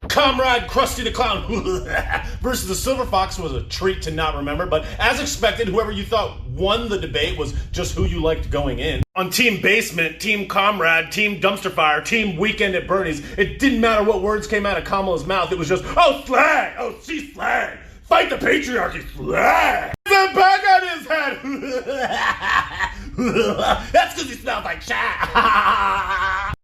Comrade Krusty the Clown versus the Silver Fox was a treat to not remember, but as expected, whoever you thought won the debate was just who you liked going in. On Team Basement, Team Comrade, Team Dumpster Fire, Team Weekend at Bernie's, it didn't matter what words came out of Kamala's mouth, it was just, oh, slag! Oh, she's slag! Fight the patriarchy, slag! The bag on his head! That's because he smells like shit!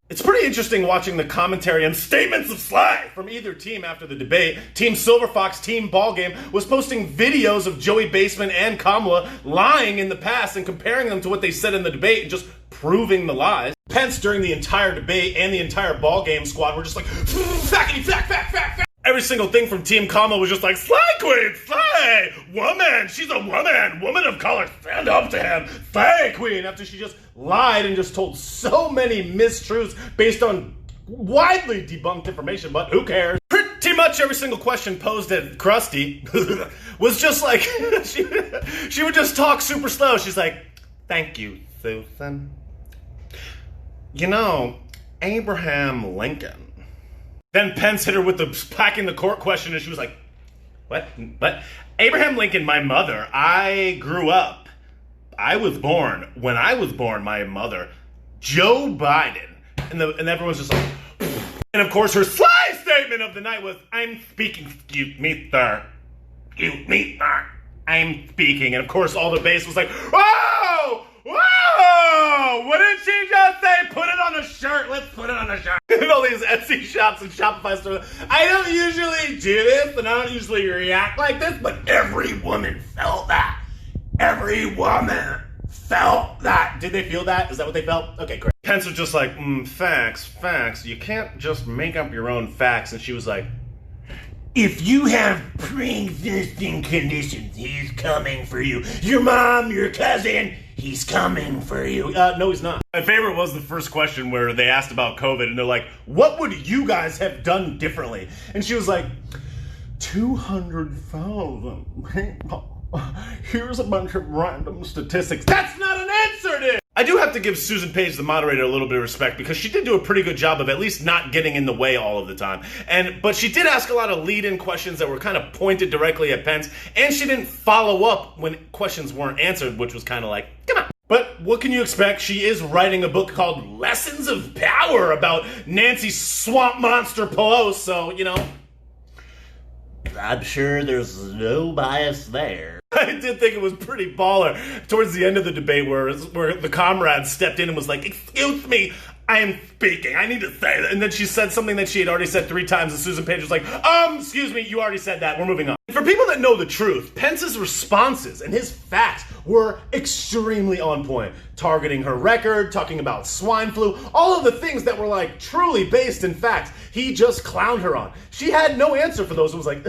It's pretty interesting watching the commentary and statements of slag from either team after the debate. Team Silver Fox, Team Ballgame was posting videos of Joey Basement and Kamala lying in the past and comparing them to what they said in the debate and just proving the lies. Pence, during the entire debate and the entire Ballgame squad, were just like, fact. Every single thing from Team Kamala was just like, slay queen, slay! Woman, she's a woman of color, stand up to him, slay queen, after she just lied and just told so many mistruths based on widely debunked information, but who cares? Pretty much every single question posed at Krusty was just like, she would just talk super slow. She's like, thank you, Susan. You know, Abraham Lincoln. Then Pence hit her with the packing the court question, and she was like, what? Abraham Lincoln, my mother, I grew up. When I was born, my mother, Joe Biden. And everyone's just like, and of course her sly statement of the night was, I'm speaking, excuse me, sir. Excuse me, sir. I'm speaking. And of course all the base was like, whoa! Whoa! Wouldn't she just say, put it on a shirt? Let's put it on a shirt. And all these Etsy shops and Shopify stores. I don't usually do this, and I don't usually react like this, but every woman felt that. Every woman felt that. Did they feel that? Is that what they felt? Okay, great. Pence was just like, facts. You can't just make up your own facts. And she was like, if you have pre-existing conditions, he's coming for you. Your mom, your cousin, he's coming for you. No, he's not. My favorite was the first question where they asked about COVID, and they're like, what would you guys have done differently? And she was like, 200,000. Here's a bunch of random statistics. That's not an answer, dude! I do have to give Susan Page, the moderator, a little bit of respect because she did do a pretty good job of at least not getting in the way all of the time. But she did ask a lot of lead-in questions that were kind of pointed directly at Pence, and she didn't follow up when questions weren't answered, which was kind of like, come on. But what can you expect? She is writing a book called Lessons of Power about Nancy Swamp Monster Pelosi, so, you know, I'm sure there's no bias there. I did think it was pretty baller towards the end of the debate where the comrade stepped in and was like, excuse me, I am speaking. I need to say that. And then she said something that she had already said 3 times, and Susan Page was like, excuse me, you already said that. We're moving on. For people that know the truth, Pence's responses and his facts were extremely on point. Targeting her record, talking about swine flu, all of the things that were like truly based in facts, he just clowned her on. She had no answer for those. It was like,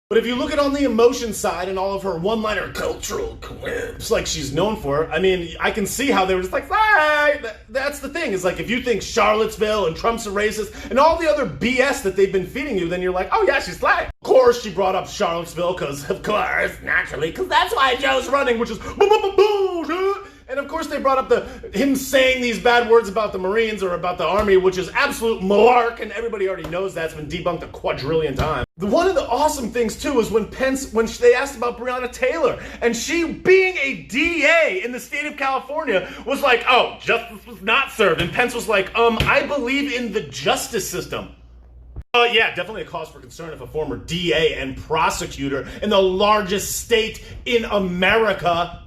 but if you look at on the emotion side and all of her one-liner cultural quips like she's known for, I mean, I can see how they were just like, hey! That's the thing. Is like, if you think Charlottesville and Trump's a racist and all the other BS that they've been feeding you, then you're like, oh yeah, she's slang. Of course she brought up Charlottesville because, of course, naturally, because that's why Joe's running, which is bullshit. And of course they brought up him saying these bad words about the Marines or about the Army, which is absolute malark, and everybody already knows that's been debunked a quadrillion times. One of the awesome things too is when they asked about Breonna Taylor, and she, being a DA in the state of California, was like, oh, justice was not served. And Pence was like, I believe in the justice system. Yeah, definitely a cause for concern if a former DA and prosecutor in the largest state in America,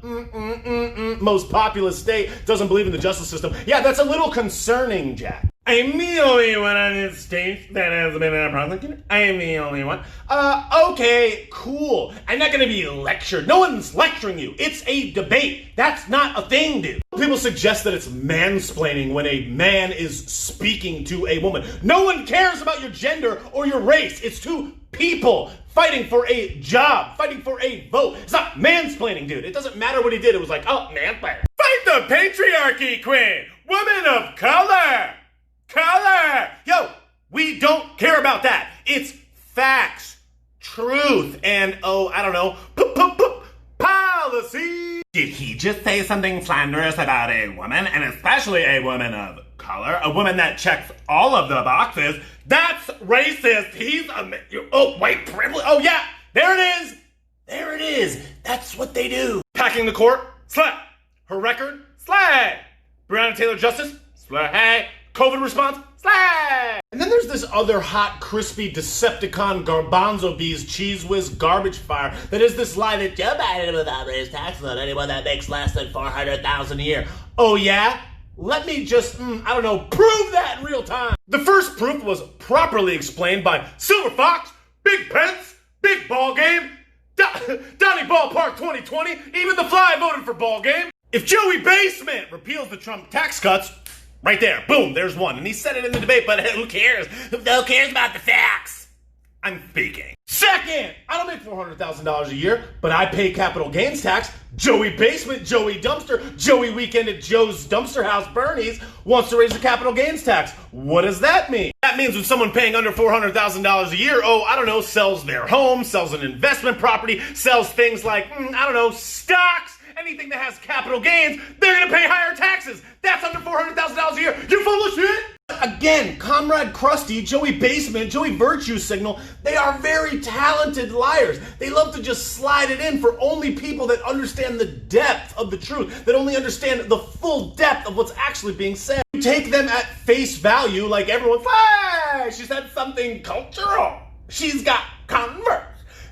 most populous state, doesn't believe in the justice system. Yeah, that's a little concerning, Jack. I am the only one on this state that has been a prosecutor. I am the only one. Okay, cool. I'm not gonna be lectured. No one's lecturing you. It's a debate. That's not a thing, dude. People suggest that it's mansplaining when a man is speaking to a woman. No one cares about your gender or your race. It's two people fighting for a job, fighting for a vote. It's not mansplaining, dude. It doesn't matter what he did. It was like, oh, mansplaining. Fight the patriarchy, queen. Woman of color. Yo, we don't care about that. It's facts, truth, and, I don't know, policy. Did he just say something slanderous about a woman, and especially a woman of color? A woman that checks all of the boxes? That's racist. He's a... Oh, white privilege. Oh, yeah. There it is. There it is. That's what they do. Packing the court? Slap. Her record? Slay. Breonna Taylor Justice? Slay. COVID response? Slay. And then there's this other hot, crispy Decepticon garbanzo bees cheese whiz garbage fire that is this lie that Joe Biden will not raise taxes on anyone that makes less than $400,000 a year. Oh yeah? Let me just, prove that in real time. The first proof was properly explained by Silver Fox, Big Pence, Big Ballgame, Donnie Ballpark 2020, even the Fly voted for Ballgame. If Joey Basement repeals the Trump tax cuts, right there, boom, there's one. And he said it in the debate, but who cares? Who cares about the facts? I'm speaking. Second, I don't make $400,000 a year, but I pay capital gains tax. Joey Basement, Joey Dumpster, Joey Weekend at Joe's Dumpster House, Bernie's, wants to raise the capital gains tax. What does that mean? That means when someone paying under $400,000 a year, sells their home, sells an investment property, sells things like, stocks, anything that has capital gains, they're going to pay higher taxes. That's under $400,000 a year. You full of shit? Again, Comrade Krusty, Joey Basement, Joey Virtue Signal, they are very talented liars. They love to just slide it in for only people that understand the depth of the truth, that only understand the full depth of what's actually being said. You take them at face value like everyone's, hey, she said something cultural. She's got Converse.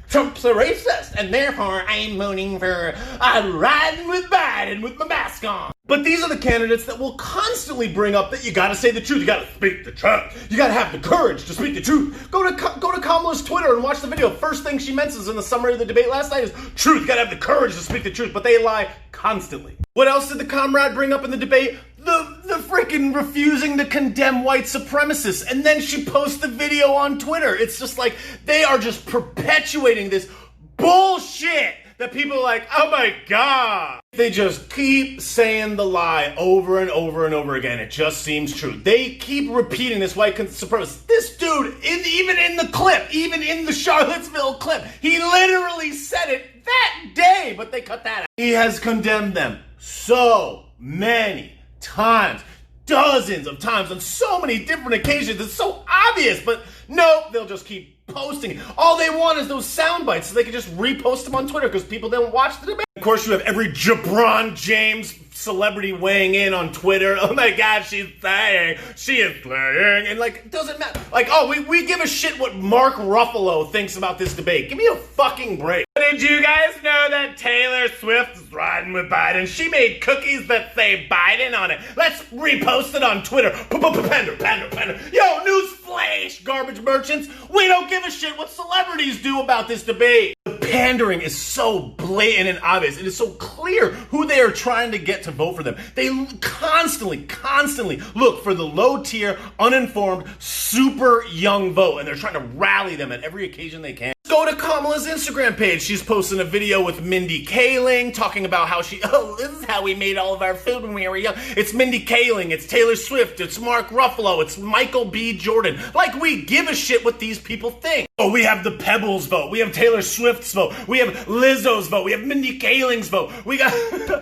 Trump's a racist, and therefore I'm voting for riding with Biden with my mask on. But these are the candidates that will constantly bring up that you gotta say the truth, you gotta speak the truth, you gotta have the courage to speak the truth. Go to Kamala's Twitter and watch the video. First thing she mentions in the summary of the debate last night is truth, you gotta have the courage to speak the truth, but they lie constantly. What else did the comrade bring up in the debate? The freaking refusing to condemn white supremacists. And then she posts the video on Twitter. It's just like, they are just perpetuating this bullshit that people are like, oh my God. They just keep saying the lie over and over and over again. It just seems true. They keep repeating this white supremacist. This dude, even in the clip, even in the Charlottesville clip, he literally said it that day, but they cut that out. He has condemned them so many times, dozens of times, on so many different occasions. It's so obvious, but no, they'll just keep posting. All they want is those sound bites so they can just repost them on Twitter because people don't watch the debate. Of course, you have every LeBron James celebrity weighing in on Twitter. Oh my God, she's saying, she is playing, and like, it doesn't matter. Like, oh, we give a shit what Mark Ruffalo thinks about this debate. Give me a fucking break. Did you guys know that Taylor Swift is riding with Biden? She made cookies that say Biden on it. Let's repost it on Twitter. Pander. Yo, news flash, garbage merchants. We don't give a shit what celebrities do about this debate. The pandering is so blatant and obvious. It is so clear who they are trying to get to vote for them. They constantly look for the low tier, uninformed, super young vote, and they're trying to rally them at every occasion they can. Go to Kamala's Instagram page. She's posting a video with Mindy Kaling talking about how this is how we made all of our food when we were young. It's Mindy Kaling, it's Taylor Swift, it's Mark Ruffalo, it's Michael B. Jordan. Like, we give a shit what these people think. Oh, we have the Pebbles vote. We have Taylor Swift's vote. We have Lizzo's vote. We have Mindy Kaling's vote. We got a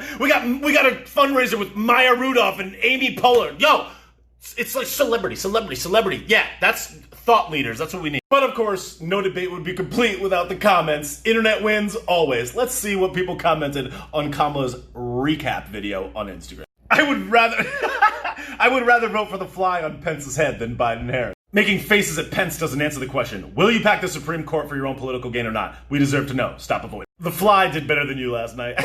fundraiser with Maya Rudolph and Amy Poehler. Yo, it's like celebrity. Yeah, that's thought leaders. That's what we need. But of course, no debate would be complete without the comments. Internet wins always. Let's see what people commented on Kamala's recap video on Instagram. I would rather vote for the fly on Pence's head than Biden-Harris. Making faces at Pence doesn't answer the question. Will you pack the Supreme Court for your own political gain or not? We deserve to know. Stop avoiding. The fly did better than you last night.